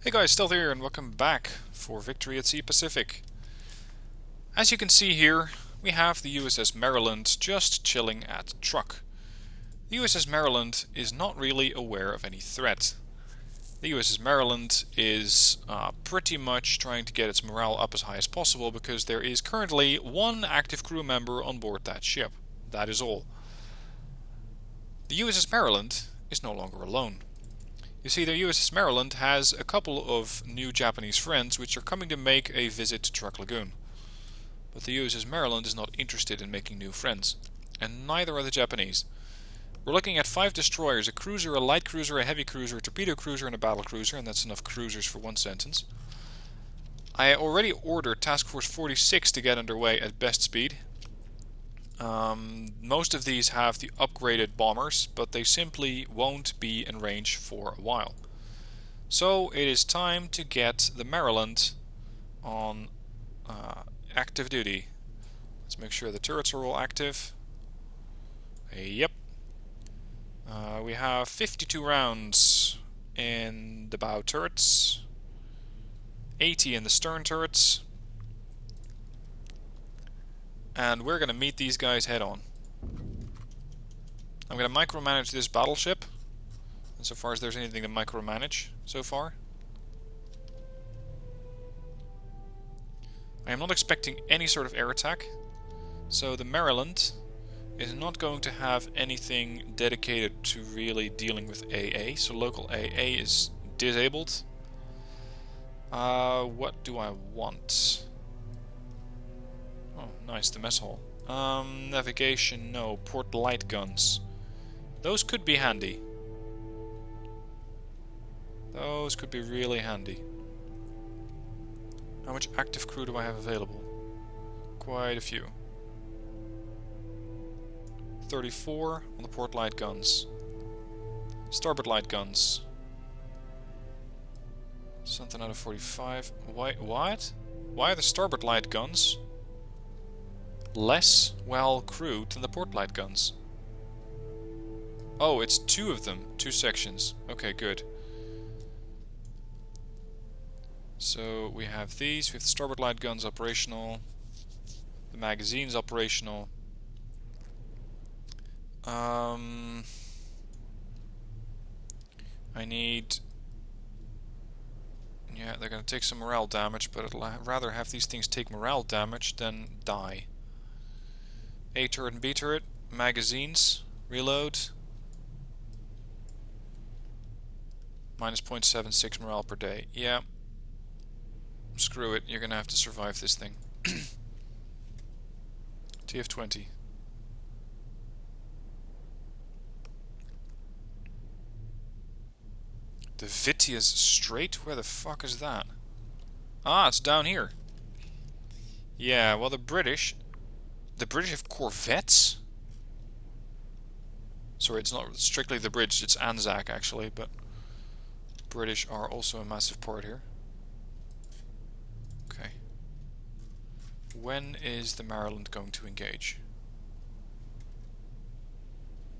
Hey guys, Stealth here, and welcome back for Victory at Sea Pacific. As you can see here, we have the USS Maryland just chilling at Truk. The USS Maryland is not really aware of any threat. The USS Maryland is pretty much trying to get its morale up as high as possible because there is currently one active crew member on board that ship. That is all. The USS Maryland is no longer alone. You see, the USS Maryland has a couple of new Japanese friends which are coming to make a visit to Truk Lagoon. But the USS Maryland is not interested in making new friends, and neither are the Japanese. We're looking at 5 destroyers, a cruiser, a light cruiser, a heavy cruiser, a torpedo cruiser, and a battle cruiser, and that's enough cruisers for one sentence. I already ordered Task Force 46 to get underway at best speed. Most of these have the upgraded bombers, but they simply won't be in range for a while. So it is time to get the Maryland on active duty. Let's make sure the turrets are all active. Yep. We have 52 rounds in the bow turrets, 80 in the stern turrets. And we're going to meet these guys head on. I'm going to micromanage this battleship, insofar as there's anything to micromanage so far. I am not expecting any sort of air attack, so the Maryland is not going to have anything dedicated to really dealing with AA, so local AA is disabled. What do I want? Oh, nice, the mess hall. Navigation, no. Port light guns. Those could be handy. Those could be really handy. How much active crew do I have available? Quite a few. 34 on the port light guns. Starboard light guns. Something out of 45. What? Why are the starboard light guns less well crewed than the port light guns? Oh, it's 2 of them. 2 sections. Okay, good. So we have these. We have the starboard light guns operational. The magazines operational. I need... Yeah, they're going to take some morale damage, but I'd rather have these things take morale damage than die. A turret and B turret. Magazines. Reload. Minus 0.76 morale per day. Yeah. Screw it, you're going to have to survive this thing. TF-20. The Vitia's Strait? Where the fuck is that? Ah, it's down here. Yeah, well the British have corvettes? Sorry, it's not strictly the British, it's Anzac actually, but British are also a massive part here. Okay. When is the Maryland going to engage?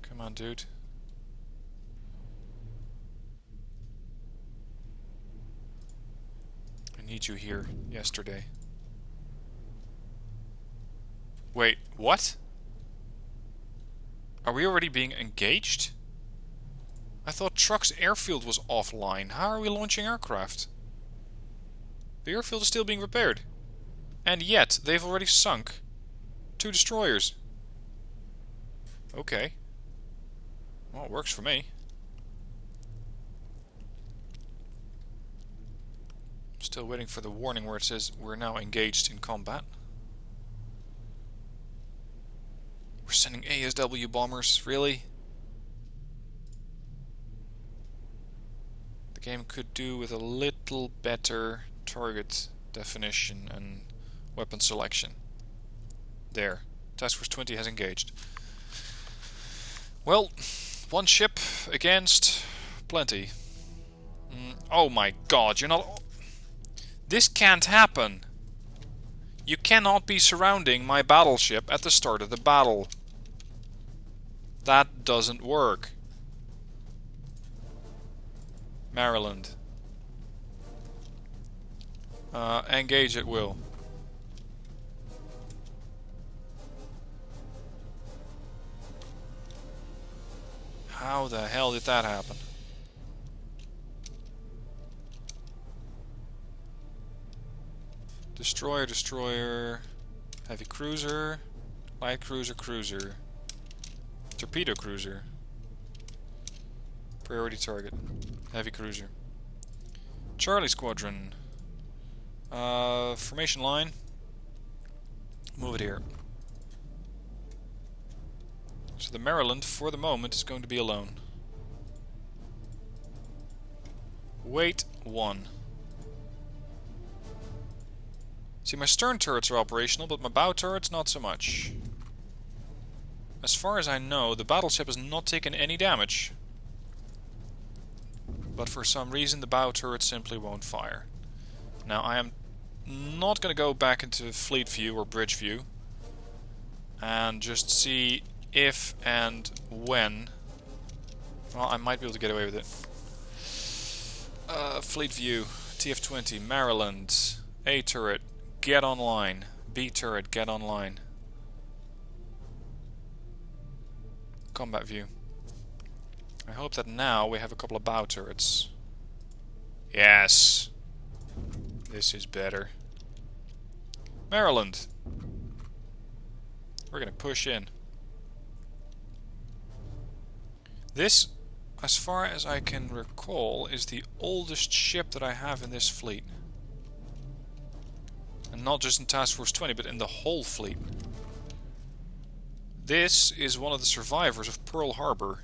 Come on, dude. I need you here yesterday. Wait, what? Are we already being engaged? I thought Truk's airfield was offline. How are we launching aircraft? The airfield is still being repaired. And yet, they've already sunk 2 destroyers. Okay. Well, it works for me. Still waiting for the warning where it says we're now engaged in combat. We're sending ASW bombers, really? The game could do with a little better target definition and weapon selection. There. Task Force 20 has engaged. Well, 1 ship against plenty. Oh my god, you're not... This can't happen! You cannot be surrounding my battleship at the start of the battle. That doesn't work. Maryland. Engage at will. How the hell did that happen? Destroyer, destroyer, heavy cruiser, light cruiser, cruiser, torpedo cruiser, priority target, heavy cruiser. Charlie Squadron. Formation line. Move it here. So the Maryland, for the moment, is going to be alone. Wait 1. See, my stern turrets are operational, but my bow turrets not so much. As far as I know, the battleship has not taken any damage. But for some reason, the bow turret simply won't fire. Now, I am not going to go back into fleet view or bridge view and just see if and when. Well, I might be able to get away with it. Fleet view, TF-20, Maryland, A turret, get online. B turret, get online. Combat view. I hope that now we have a couple of bow turrets. Yes! This is better. Maryland! We're gonna push in. This, as far as I can recall, is the oldest ship that I have in this fleet. And not just in Task Force 20, but in the whole fleet. This is one of the survivors of Pearl Harbor.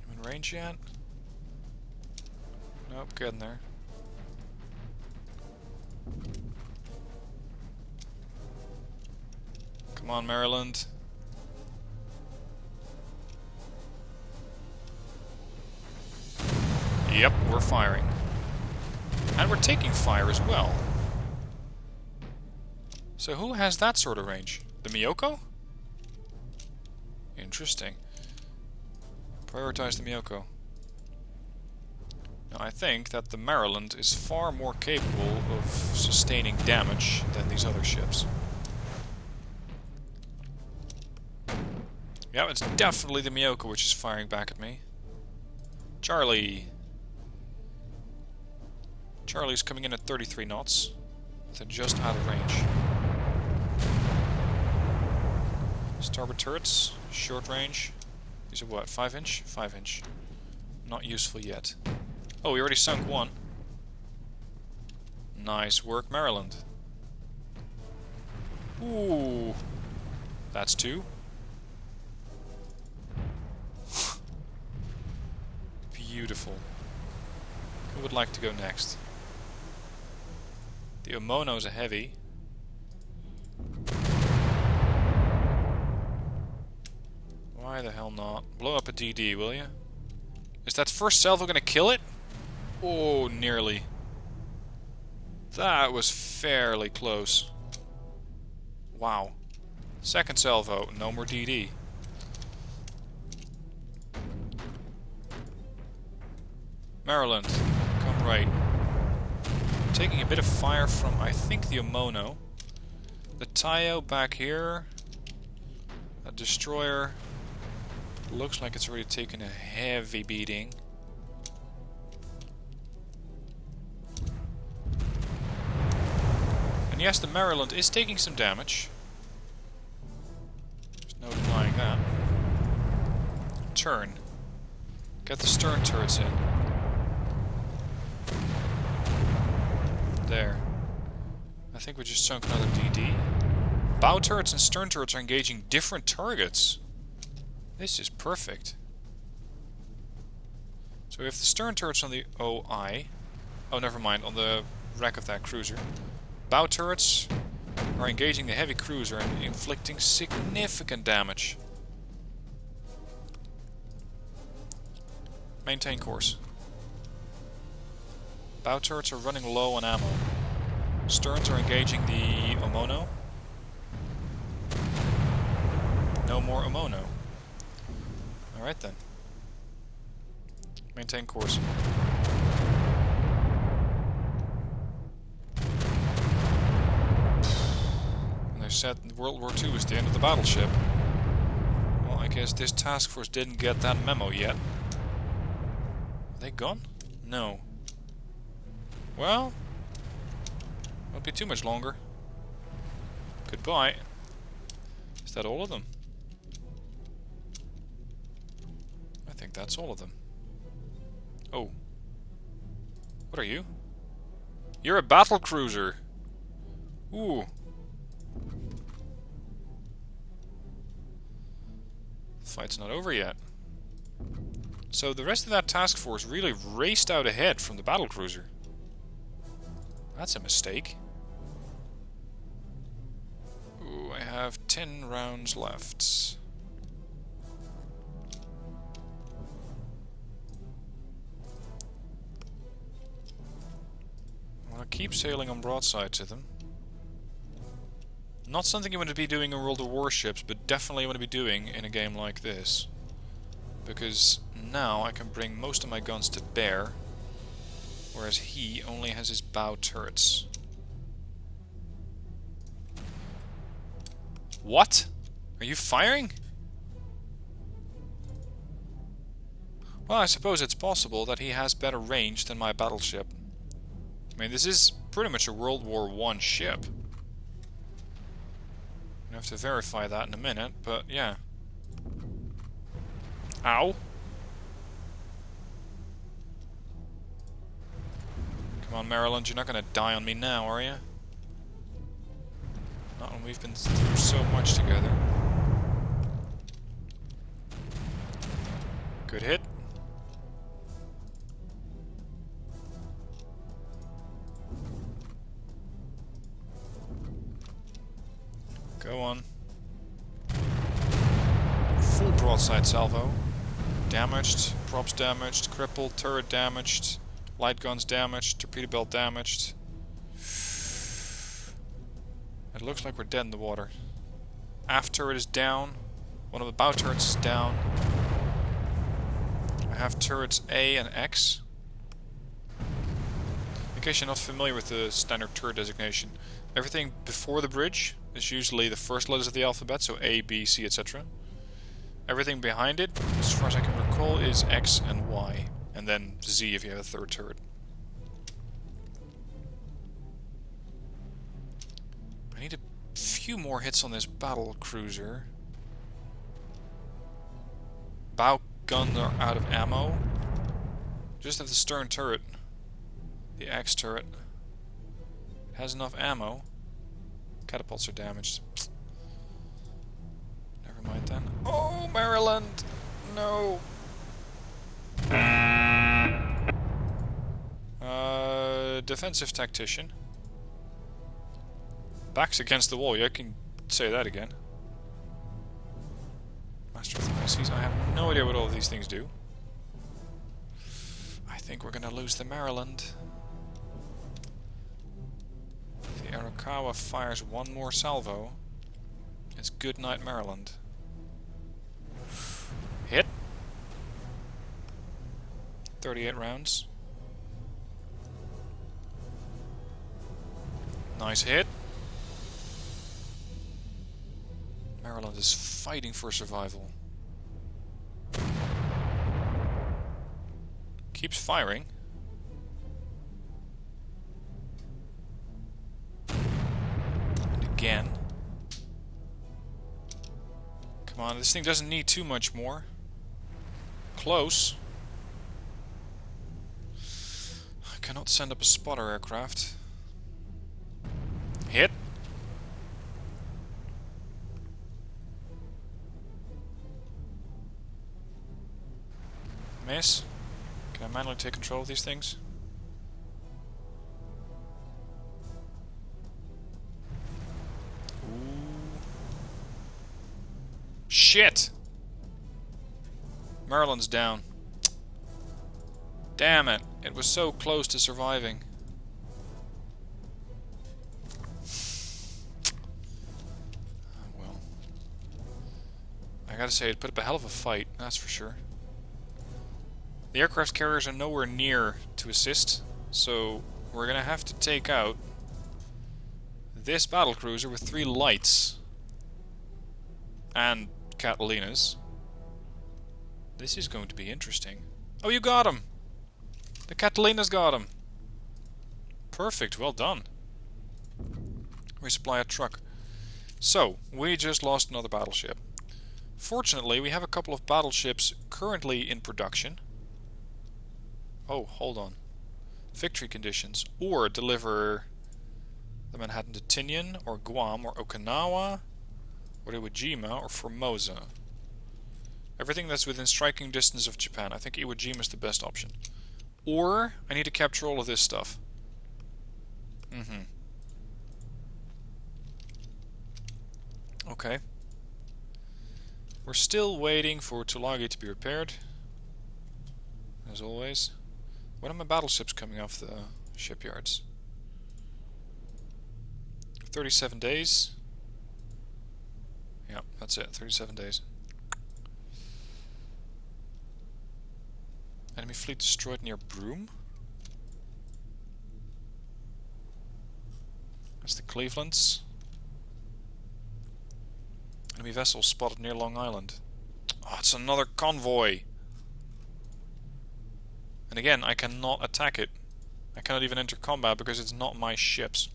You in range yet? Nope, getting there. Come on, Maryland. Yep, we're firing. And we're taking fire as well. So who has that sort of range? The Miyoko? Interesting. Prioritize the Miyoko. Now I think that the Maryland is far more capable of sustaining damage than these other ships. Yeah, it's definitely the Miyoko which is firing back at me. Charlie. Charlie's coming in at 33 knots. They're just out of range. Starboard turrets, short range. These are what, 5 inch? 5 inch. Not useful yet. Oh, we already sunk one. Nice work, Maryland. Ooh. That's 2. Beautiful. Who would like to go next? The Omono's a heavy. Why the hell not? Blow up a DD, will you? Is that first salvo gonna kill it? Oh, nearly. That was fairly close. Wow. Second salvo, no more DD. Maryland, come right. Taking a bit of fire from, I think, the Omono. The Tayo back here. A destroyer. Looks like it's already taken a heavy beating. And yes, the Maryland is taking some damage. There's no denying that. Turn. Get the stern turrets in. There. I think we just sunk another DD. Bow turrets and stern turrets are engaging different targets. This is perfect. So if the stern turret's on the OI... Oh, never mind, on the wreck of that cruiser. Bow turrets are engaging the heavy cruiser and inflicting significant damage. Maintain course. Bow turrets are running low on ammo. Sterns are engaging the Omono. No more Omono. Alright then. Maintain course. When they said World War II was the end of the battleship. Well, I guess this task force didn't get that memo yet. Are they gone? No. Well, won't be too much longer. Goodbye. Is that all of them? I think that's all of them. Oh. What are you? You're a battle cruiser. Ooh. Fight's not over yet. So the rest of that task force really raced out ahead from the battle cruiser. That's a mistake. Ooh, I have 10 rounds left. I'll keep sailing on broadside to them. Not something you want to be doing in World of Warships, but definitely want to be doing in a game like this. Because now I can bring most of my guns to bear, whereas he only has his bow turrets. What? Are you firing? Well, I suppose it's possible that he has better range than my battleship. I mean, this is pretty much a World War I ship. I have to verify that in a minute, but yeah. Ow! Come on, Maryland, you're not gonna die on me now, are you? Not when we've been through so much together. Good hit. Go on. Full broadside salvo. Damaged, props damaged, crippled, turret damaged, light guns damaged, torpedo belt damaged. It looks like we're dead in the water. Aft turret is down. One of the bow turrets is down. I have turrets A and X. In case you're not familiar with the standard turret designation, everything before the bridge is usually the first letters of the alphabet, so A, B, C, etc. Everything behind it, as far as I can recall, is X and Y, and then Z if you have a third turret. I need a few more hits on this battle cruiser. Bow guns are out of ammo. Just have the stern turret, the X turret, has enough ammo. Catapults are damaged. Never mind then. Oh, Maryland! No! Defensive tactician. Backs against the wall, yeah, I can say that again. Master of the High Seas, I have no idea what all of these things do. I think we're gonna lose the Maryland. The Arakawa fires one more salvo. It's good night, Maryland. Hit. 38 rounds. Nice hit. Maryland is fighting for survival. Keeps firing. And again. Come on, this thing doesn't need too much more. Close. I cannot send up a spotter aircraft. Hit. Miss. Can I manually take control of these things? Ooh. Shit! Maryland's down. Damn it. It was so close to surviving. Well. I gotta say, it put up a hell of a fight, that's for sure. The aircraft carriers are nowhere near to assist, so we're gonna have to take out this battlecruiser with 3 lights and Catalinas. This is going to be interesting. Oh, you got him! The Catalina's got him! Perfect, well done. Resupply a truck. So, we just lost another battleship. Fortunately, we have a couple of battleships currently in production. Oh, hold on. Victory conditions. Or deliver the Manhattan to Tinian, or Guam, or Okinawa, or Iwo Jima, or Formosa. Everything that's within striking distance of Japan. I think Iwo Jima is the best option. Or, I need to capture all of this stuff. Okay. We're still waiting for Tulagi to be repaired. As always. When are my battleships coming off the shipyards? 37 days. Yeah, that's it. 37 days. Enemy fleet destroyed near Broome. That's the Clevelands. Enemy vessel spotted near Long Island. Oh, it's another convoy! And again, I cannot attack it. I cannot even enter combat because it's not my ships.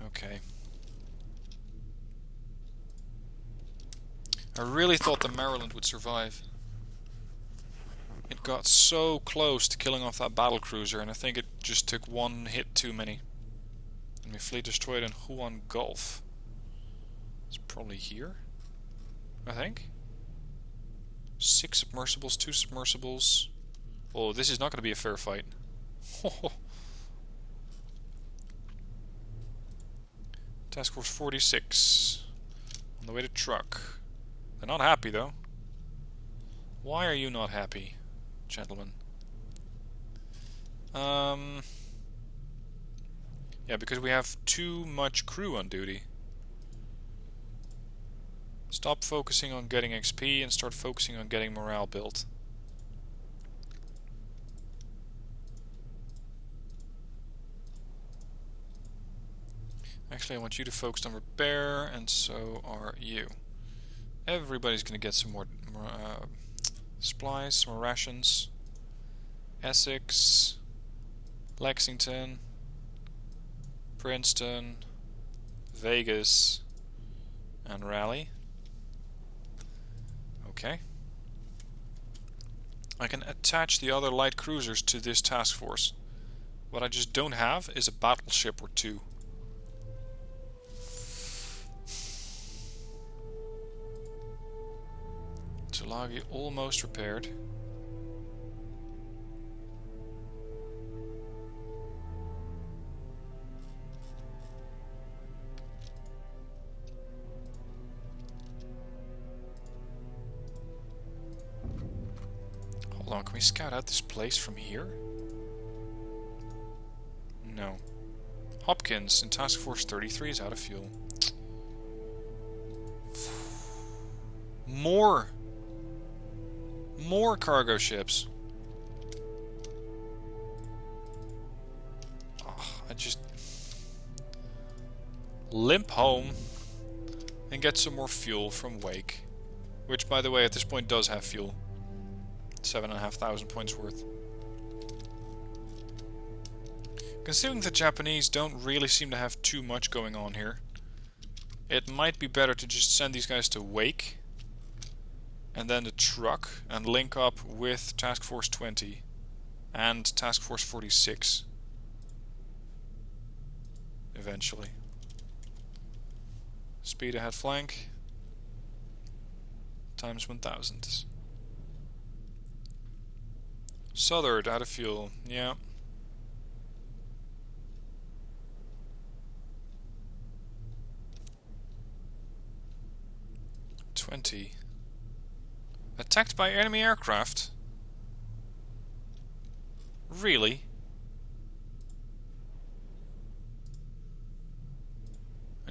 Okay. I really thought the Maryland would survive. It got so close to killing off that battlecruiser, and I think it just took one hit too many. Enemy fleet destroyed in Huon Gulf. It's probably here, I think. 6 submersibles, 2 submersibles. Oh, this is not going to be a fair fight. Task Force 46. On the way to Truk. They're not happy, though. Why are you not happy, gentlemen? Yeah, because we have too much crew on duty. Stop focusing on getting XP and start focusing on getting morale built. Actually, I want you to focus on repair, and so are you. Everybody's gonna get some more supplies, some more rations. Essex, Lexington, Princeton, Vegas, and Raleigh. Okay. I can attach the other light cruisers to this task force. What I just don't have is a battleship or 2. Tulagi almost repaired. Hold on, can we scout out this place from here? No. Hopkins in Task Force 33 is out of fuel. More cargo ships. Oh, I just limp home and get some more fuel from Wake, which, by the way, at this point does have fuel. 7,500 points worth. Considering the Japanese don't really seem to have too much going on here, it might be better to just send these guys to Wake and then the Truk and link up with Task Force 20 and Task Force 46 eventually. Speed ahead flank times 1000. Southard out of fuel, yeah. Attacked by enemy aircraft? Really?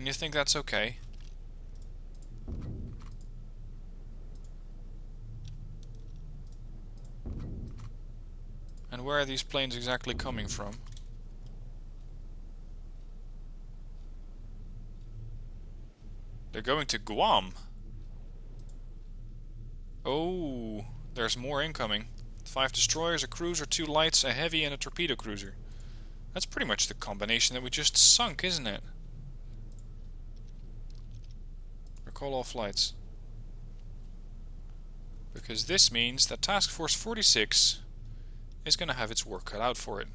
And you think that's okay? And where are these planes exactly coming from? They're going to Guam. Oh, there's more incoming. 5 destroyers, a cruiser, 2 lights, a heavy, and a torpedo cruiser. That's pretty much the combination that we just sunk, isn't it? Recall all flights. Because this means that Task Force 46 is going to have its work cut out for it.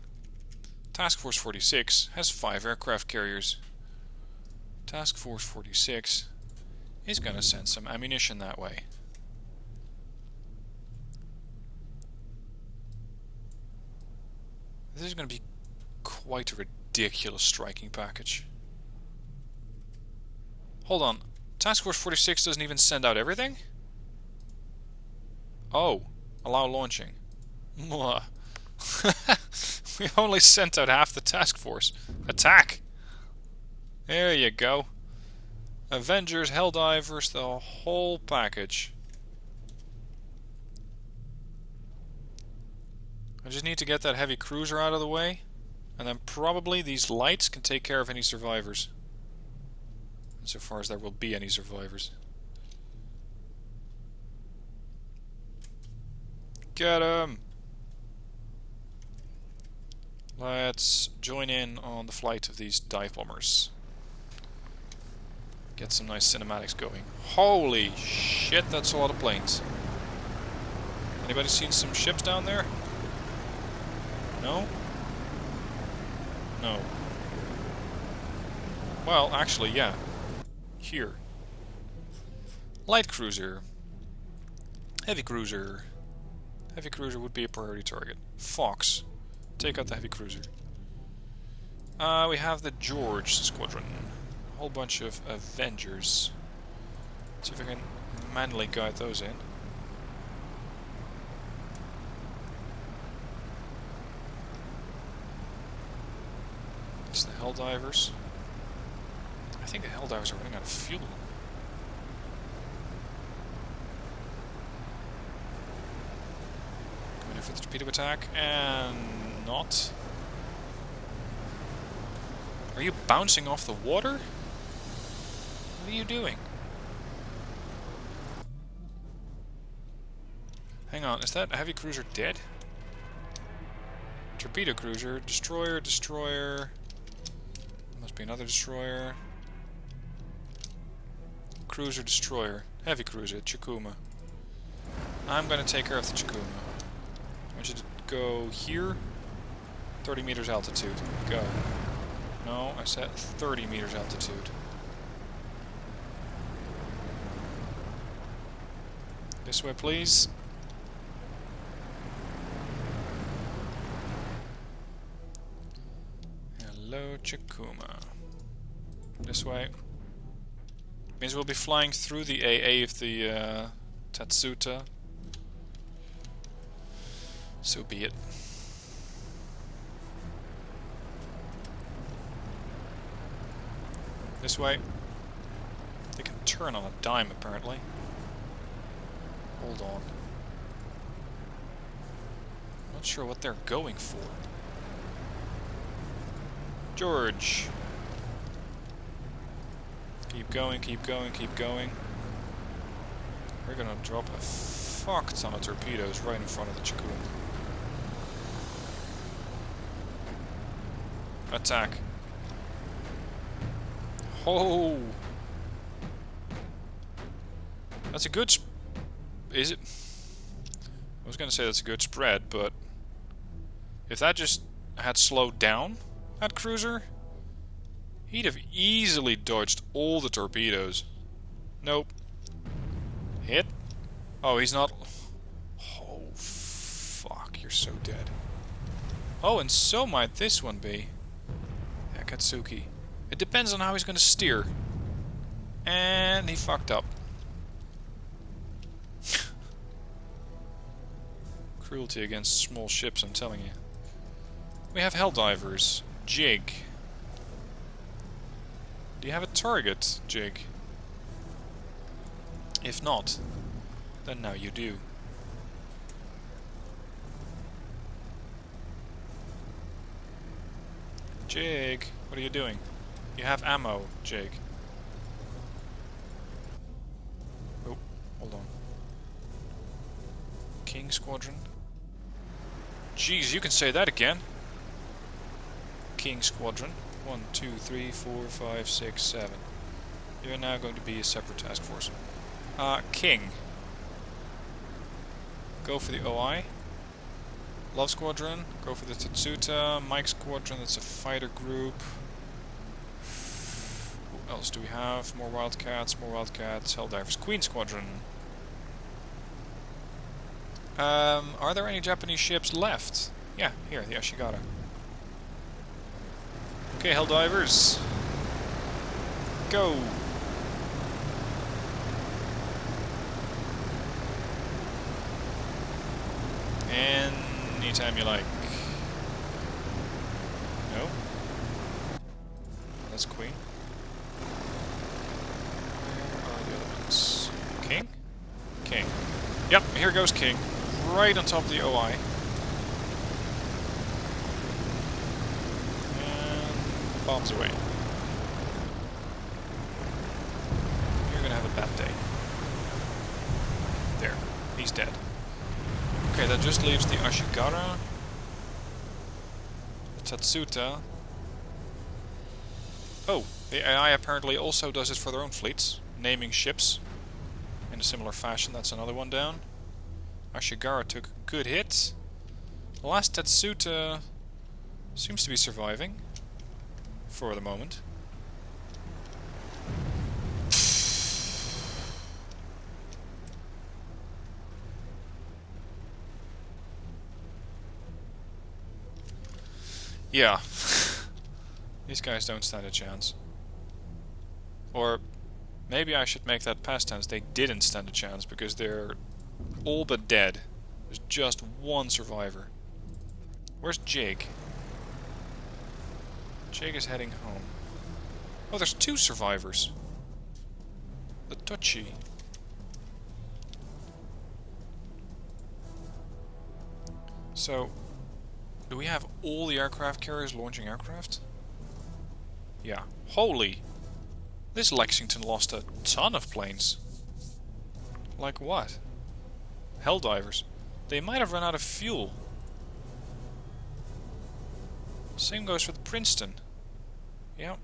Task Force 46 has 5 aircraft carriers. Task Force 46 is going to send some ammunition that way. This is going to be quite a ridiculous striking package. Hold on. Task Force 46 doesn't even send out everything? Oh, allow launching. Mwah. We only sent out half the task force. Attack! There you go. Avengers, Helldivers, the whole package. I just need to get that heavy cruiser out of the way, and then probably these lights can take care of any survivors. Insofar as there will be any survivors. Get 'em! Let's join in on the flight of these dive bombers. Get some nice cinematics going. Holy shit, that's a lot of planes. Anybody seen some ships down there? No? No. Well, actually, yeah. Here. Light cruiser. Heavy cruiser. Heavy cruiser would be a priority target. Fox. Take out the heavy cruiser. We have the George squadron. A whole bunch of Avengers. See if I can manually guide those in. It's the Helldivers. I think the Helldivers are running out of fuel. Going in for the torpedo attack, and not. Are you bouncing off the water? What are you doing? Hang on, is that heavy cruiser dead? Torpedo cruiser, destroyer, destroyer. Must be another destroyer. Cruiser, destroyer. Heavy cruiser, Chikuma. I'm gonna take care of the Chikuma. I want you to go here. 30 meters altitude. Go. No, I said 30 meters altitude. This way, please. Hello, Chikuma. This way. Means we'll be flying through the AA of the Tatsuta. So be it. This way. They can turn on a dime, apparently. Hold on. Not sure what they're going for. George. Keep going, keep going, keep going. We're gonna drop a fuck ton of torpedoes right in front of the Chikuma. Attack. Oh! That's a good is it? I was gonna say that's a good spread, but if that just had slowed down, that cruiser, he'd have easily dodged all the torpedoes. Nope. Hit? Oh, he's not. Oh, fuck, you're so dead. Oh, and so might this one be. Akatsuki. It depends on how he's going to steer. And he fucked up. Cruelty against small ships, I'm telling you. We have Helldivers. Jig. Do you have a target, Jake? If not, then now you do. Jake, what are you doing? You have ammo, Jake. Oh, hold on. King Squadron. Jeez, you can say that again. King Squadron. 1, 2, 3, 4, 5, 6, 7. You're now going to be a separate task force. King. Go for the OI. Love Squadron. Go for the Tatsuta. Mike Squadron, that's a fighter group. What else do we have? More Wildcats, Helldivers. Queen Squadron. Are there any Japanese ships left? Yeah, here, the Ashigara. Okay, Helldivers. Go! Anytime you like. No? That's Queen. Where are the other ones? King? King. Yep, here goes King. Right on top of the OI. And bombs away. You're gonna have a bad day. There. He's dead. Okay, that just leaves the Ashigara, the Tatsuta. Oh, the AI apparently also does it for their own fleets, naming ships in a similar fashion. That's another one down. Ashigara took a good hit. The last Tatsuta seems to be surviving for the moment. Yeah. These guys don't stand a chance. Or maybe I should make that past tense. They didn't stand a chance because they're all but dead. There's just one survivor. Where's Jake? Jake is heading home. Oh, there's two survivors. The Touchy. So, do we have all the aircraft carriers launching aircraft? Yeah. Holy! This Lexington lost a ton of planes. Like what? Helldivers. They might have run out of fuel. Same goes for the Princeton. Yeah.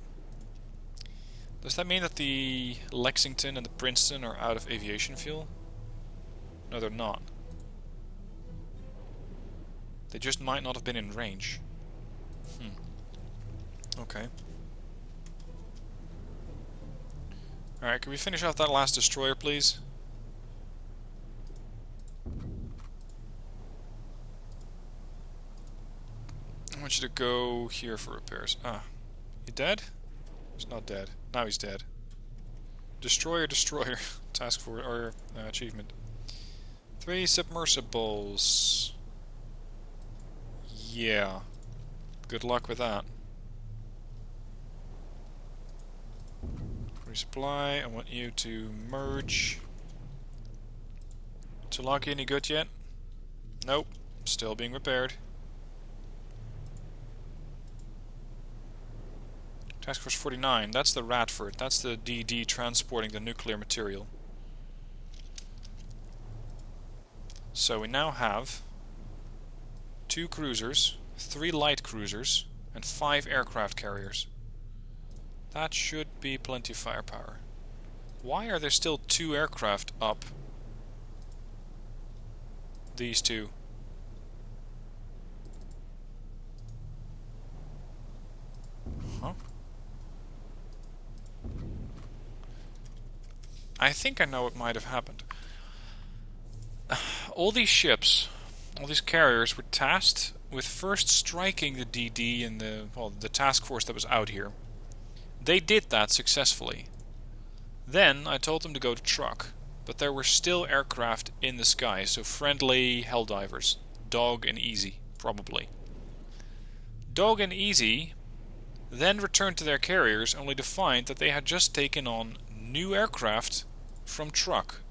Does that mean that the Lexington and the Princeton are out of aviation fuel? No, they're not. They just might not have been in range. Okay. Alright, can we finish off that last destroyer, please? I want you to go here for repairs. Ah. You dead? He's not dead. Now he's dead. Destroyer, destroyer. Task force, or achievement. 3 submersibles. Yeah. Good luck with that. Resupply. I want you to merge. Tulagi any good yet? Nope. Still being repaired. Task Force 49. That's the Radford. That's the DD transporting the nuclear material. So we now have 2 cruisers, 3 light cruisers, and 5 aircraft carriers. That should be plenty of firepower. Why are there still 2 aircraft up? These 2. Huh? I think I know what might have happened. All these ships, all these carriers were tasked with first striking the DD and the task force that was out here. They did that successfully. Then I told them to go to Truk, but there were still aircraft in the sky, so friendly Helldivers. Dog and Easy, probably. Dog and Easy then returned to their carriers only to find that they had just taken on new aircraft from Truk,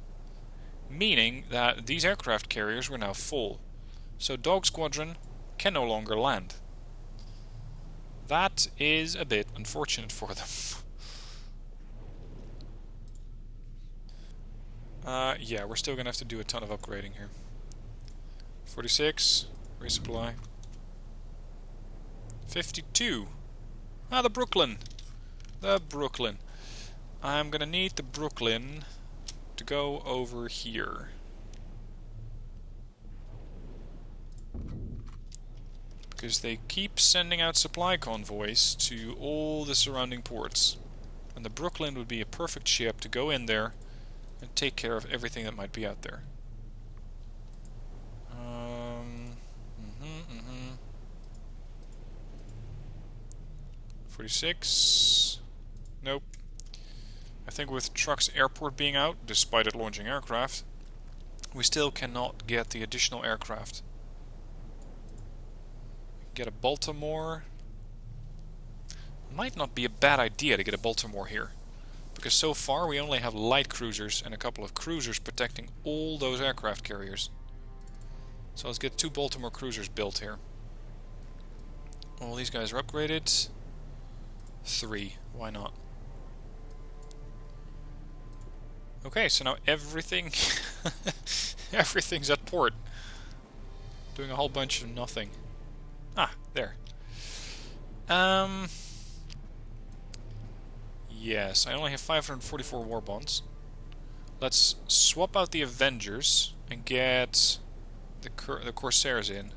meaning that these aircraft carriers were now full, so Dog Squadron can no longer land. That is a bit unfortunate for them. Yeah, we're still gonna have to do a ton of upgrading here. 46, resupply. 52. Ah, the Brooklyn. The Brooklyn. I'm gonna need the Brooklyn to go over here. Because they keep sending out supply convoys to all the surrounding ports. And the Brooklyn would be a perfect ship to go in there and take care of everything that might be out there. 46. Nope. I think with Truk's airport being out, despite it launching aircraft, we still cannot get the additional aircraft. Get a Baltimore. Might not be a bad idea to get a Baltimore here, because so far we only have light cruisers and a couple of cruisers protecting all those aircraft carriers. So let's get 2 Baltimore cruisers built here. All these guys are upgraded. 3, why not? Okay, so now everything everything's at port. Doing a whole bunch of nothing. Ah, there. Yes, I only have 544 war bonds. Let's swap out the Avengers and get the Corsairs in.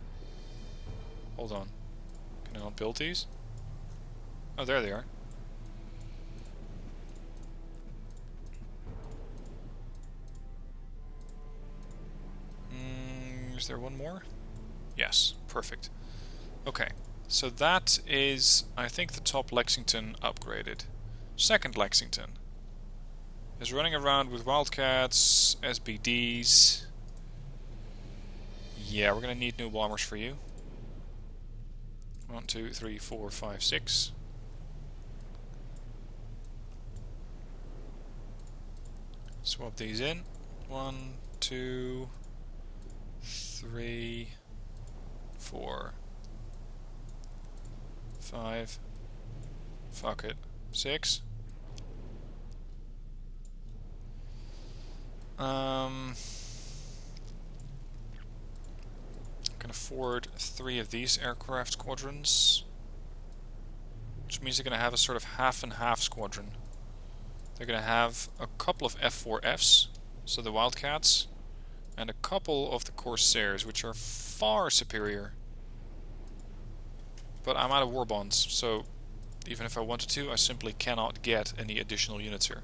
Hold on. Can I not build these? Oh, there they are. Is there one more? Yes, perfect. Okay, so that is, I think, the top Lexington upgraded. Second Lexington is running around with Wildcats, SBDs. Yeah, we're gonna need new bombers for you. 1, 2, 3, 4, 5, 6. Swap these in. 1, 2, 3, 4, 5. Fuck it. 6. Can afford 3 of these aircraft squadrons, which means they're going to have a sort of half and half squadron. They're going to have a couple of F4Fs, so the Wildcats, and a couple of the Corsairs, which are far superior. But I'm out of war bonds, so even if I wanted to, I simply cannot get any additional units here.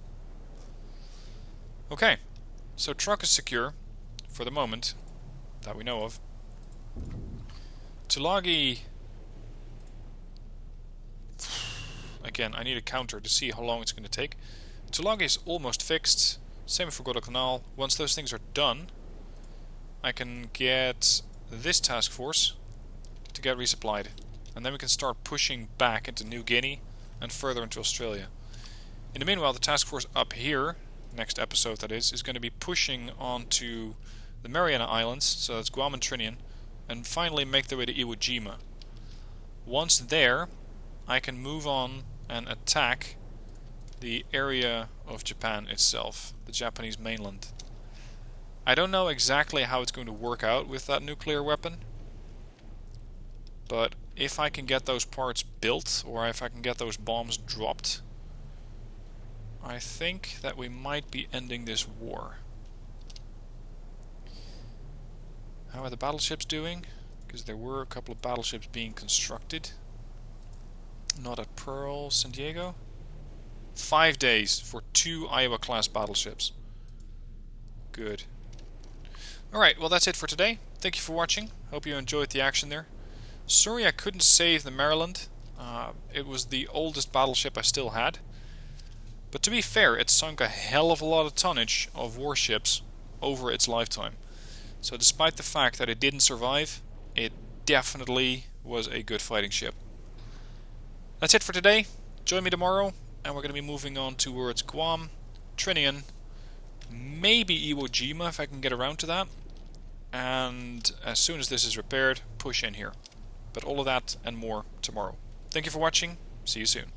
Okay, so Truk is secure, for the moment, that we know of. Tulagi... Again, I need a counter to see how long it's going to take. Tulagi is almost fixed, same for Guadalcanal. Once those things are done, I can get this task force to get resupplied. And then we can start pushing back into New Guinea and further into Australia. In the meanwhile, the task force up here, next episode that is going to be pushing onto the Mariana Islands, so that's Guam and Tinian, and finally make their way to Iwo Jima. Once there, I can move on and attack the area of Japan itself, the Japanese mainland. I don't know exactly how it's going to work out with that nuclear weapon, but if I can get those parts built, or if I can get those bombs dropped, I think that we might be ending this war. How are the battleships doing? Because there were a couple of battleships being constructed. Not at Pearl, San Diego. 5 days for 2 Iowa-class battleships. Good. Alright, well that's it for today. Thank you for watching. Hope you enjoyed the action there. Sorry I couldn't save the Maryland. It was the oldest battleship I still had. But to be fair, it sunk a hell of a lot of tonnage of warships over its lifetime. So despite the fact that it didn't survive, it definitely was a good fighting ship. That's it for today. Join me tomorrow, and we're going to be moving on towards Guam, Trinian, maybe Iwo Jima if I can get around to that. And as soon as this is repaired, push in here. But all of that and more tomorrow. Thank you for watching. See you soon.